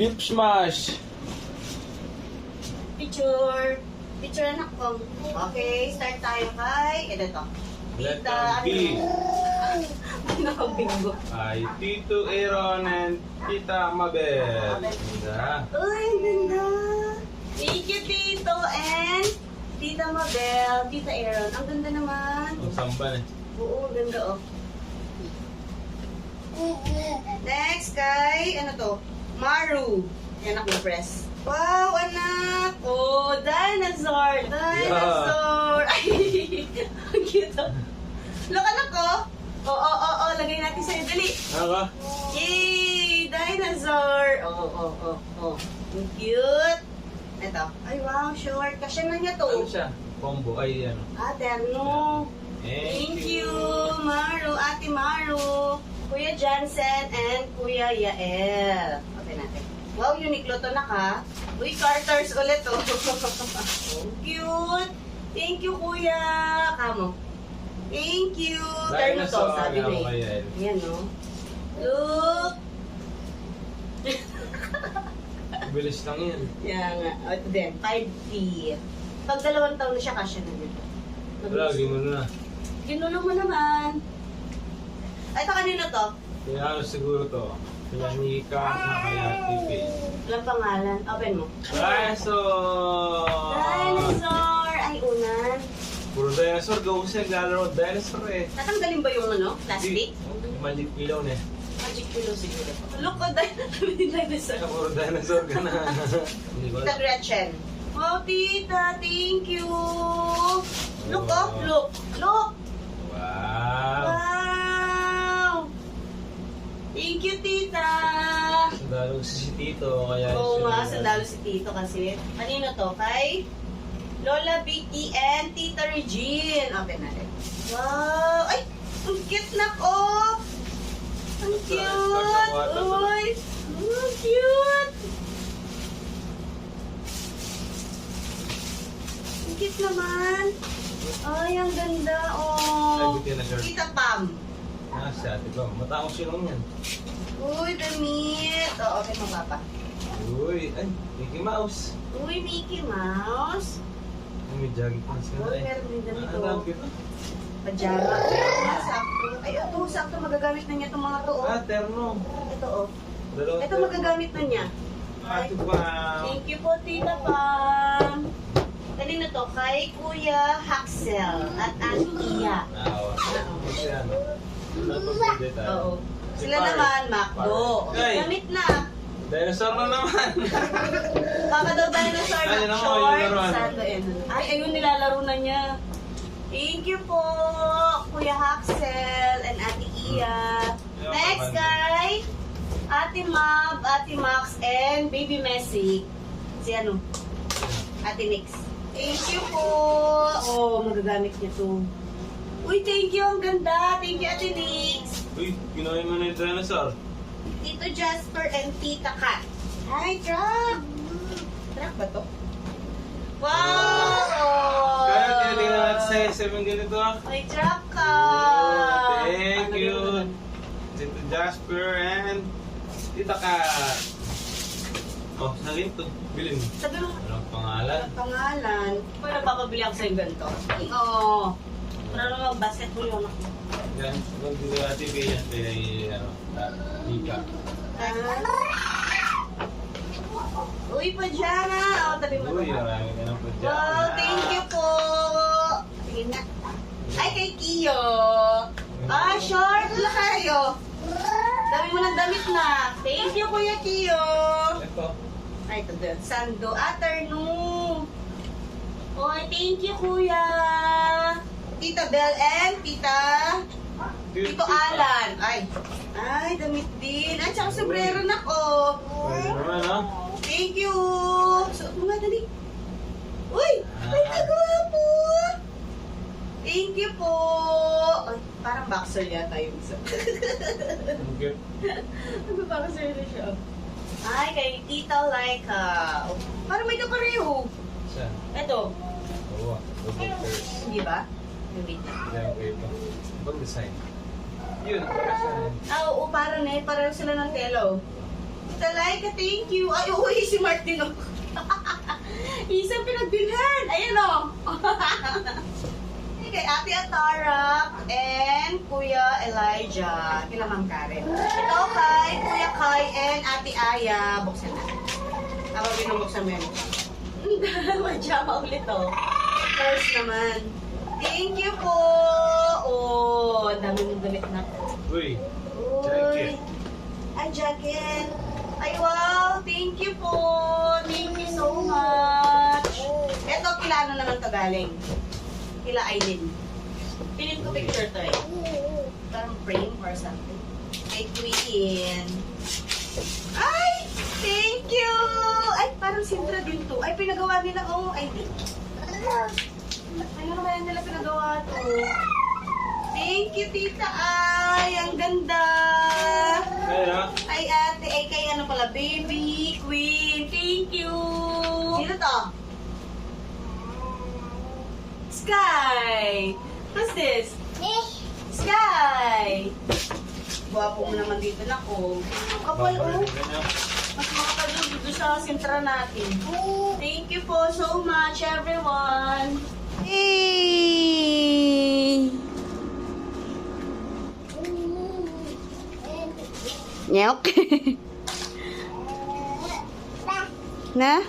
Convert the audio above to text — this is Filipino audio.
Beef smash. Picture. Picture anak ko. Okay, start tayo kay... Ito to. Tita, B. Nakabingo. Ay, Tito Aaron and Tita Mabel. Ganda. Uy, ang ganda. Thank you, Tito and Tita Mabel, Tita Aaron. Ang ganda naman. Ang samban eh. Oo, ganda oh. Next kay, ano to? Maru. Yan ako press. Wow, anak! Oh, dinosaur! Dinosaur! Ay, ang cute oh. Look, anak ko! Oh, lagay natin sa'yo. Dali! Ano? Yay! Dinosaur! Oh. Ang cute! Ito. Ay, wow, short. Kasya na niya Ano to. siya? Combo. Ay, ano. Ah, terno. Thank you, Maru, Ate Maru, Kuya Jansen, and Kuya Yael. Okay natin. Wow, Uniqlo to na ka. Uy, Carters ulit oh. Oh, cute. Thank you, Kuya. Kamo. Thank you. Terno to, Dinosaur. sabi Ano ni. kaya yun? Ayan, no? Look. Bilis lang yan. Yan nga. O, ito din. 5 feet. Pag 2 taon na siya, kasya na dito. Lagi mo na. Ginulo mo naman. Ay, ito kanino to? Kaya ano siguro to? Kaya Nika na kaya TV. Walang pangalan. Open mo. Dinosaur! Dinosaur! Ay, unan. Puro dinosaur. Gawin siya naglalaro dinosaur eh. Tatanggalin ba yung ano? Plastic? Magic pillow na eh. Magic pillow siguro. Look, oh, dinosaur. Puro dinosaur ka na. Hindi ko Tita Gretchen. Oh, tita, thank you. Look, oh, look. Look. Wow! Wow. Thank you, tita. Sandalo si Tito. Kaya Oo nga, siya- sandalo si Tito kasi. Kanino to? Kay Lola Vicky and Tita Regine. Open natin. Wow! Ay! Ang cute na ko! Ang cute! Uy! Ang cute! Ang cute naman! Ay, ang ganda! Ay, Oh! buti na shirt. Tita Pam! Ah, siya, diba? Matangos yun yan. Uy, damit! Oh, okay mo, Papa. Uy, ay, Mickey Mouse. Uy, Mickey Mouse! Ay, may jogging pants ka na Uy, eh. meron din ganito. Ah, ang cute. Pajama. Sakto. Ay, ito, sakto. Magagamit na niya itong mga to. Oh. Ah, terno. Ito, oh. Dalawa Ito, magagamit na niya. Ate pa. Thank you po, Tita Pam. Kanina to, kay Kuya Haxel at Auntie Iya. Naawa. Kasi ano, napag-birthday tayo. Oo. Si Sila Par. naman, Macdo. Ay. Gamit na. Dinosaur na naman. Baka daw dinosaur Ay, na naku, short. yung laruan. Sando, ay, ayun, nilalaro na niya. Thank you po, Kuya Haxel and Ate Iya. Next, guy. Ate Mab, Ate Max, and Baby Messi. Si ano? Ate Nix. Thank you po. Oh, magagamit niya to. Uy, thank you. Ang ganda. Thank you, Ate Nix. Uy, ginawa mo na yung dinosaur. Tito Jasper and Tita Kat. Hi, truck. Truck ba to? Wow! Kaya tinitingnan natin sa SM yung ganito ah. May truck ka. Thank Ano you. yun? Tito Jasper and Tita Kat. Oh, sakin to. Bilhin mo. Sabi mo, Anong pangalan? pangalan. Kung napapabili ako sa'yo ganito. Oo. Para naman basketball yung anak mo. Yan, kung dito natin yan, kaya ano, Nika. Uy, pajama. O, tabi mo Uy, to. marami ka ng pajama. Wow, thank you po. Tingin na. Ay, kay Kiyo. Ah, short na kayo. Dami mo ng damit na. Thank you, Kuya Kiyo. Ito. Ay, ito din. Sando. Aterno. Oy, thank you, Kuya. Tita Bel and Tito Alan. Ay, damit din. Ay, tsaka sombrero na ko. Pwede naman, ha? Thank you. Suot mo nga, dali. Uy, ay, kagwapo. Thank you po. Ay, parang boxer yata yung isa. Ang cute. Boxer na siya. Ay, kay Tita Laika. Oh, parang may kapareho. Saan? Ito. Oo, double face. Hindi ba? Yung wait na. Yan, kayo pa. Ibang design. Yun, para saan? Ah, oo, parang eh. Parang sila ng telo. Tita Laika, thank you. Ay, uy, si Martin. Oh. Isang pinagbilhan. Ayan o. Kay Ate Atarak and Kuya Elijah. Kila Ma'am Karen. Ito kay Kuya Kai and Ate Aya. Buksan na. Habang binubuksan mo yan. Madyama ulit o. First naman. Thank you po. Oh, ang dami mong damit na. Uy, Uy. jacket. Ay, jacket. Ay, wow. Thank you po. Thank you so much. Ito, kila ano naman to galing? Kila Aileen. Pilin ko picture to eh. Parang frame or something. Kay Queen. Ay! Thank you! Ay, parang Sintra din to. Ay, pinagawa nila ko. Ay, di. Ano na kaya nila pinagawa to? Thank you, Tita Ay! Ang ganda! Kaya, Ay, ate. Ay, kay ano pala? Baby Queen. Thank you! Sino to? Sky! What's this? Sky! Gwapo mo naman dito na ko. Kapal, oh. Mas makapal dito sa sintra natin. Thank you po so much, everyone. Hey! Nyok. Na?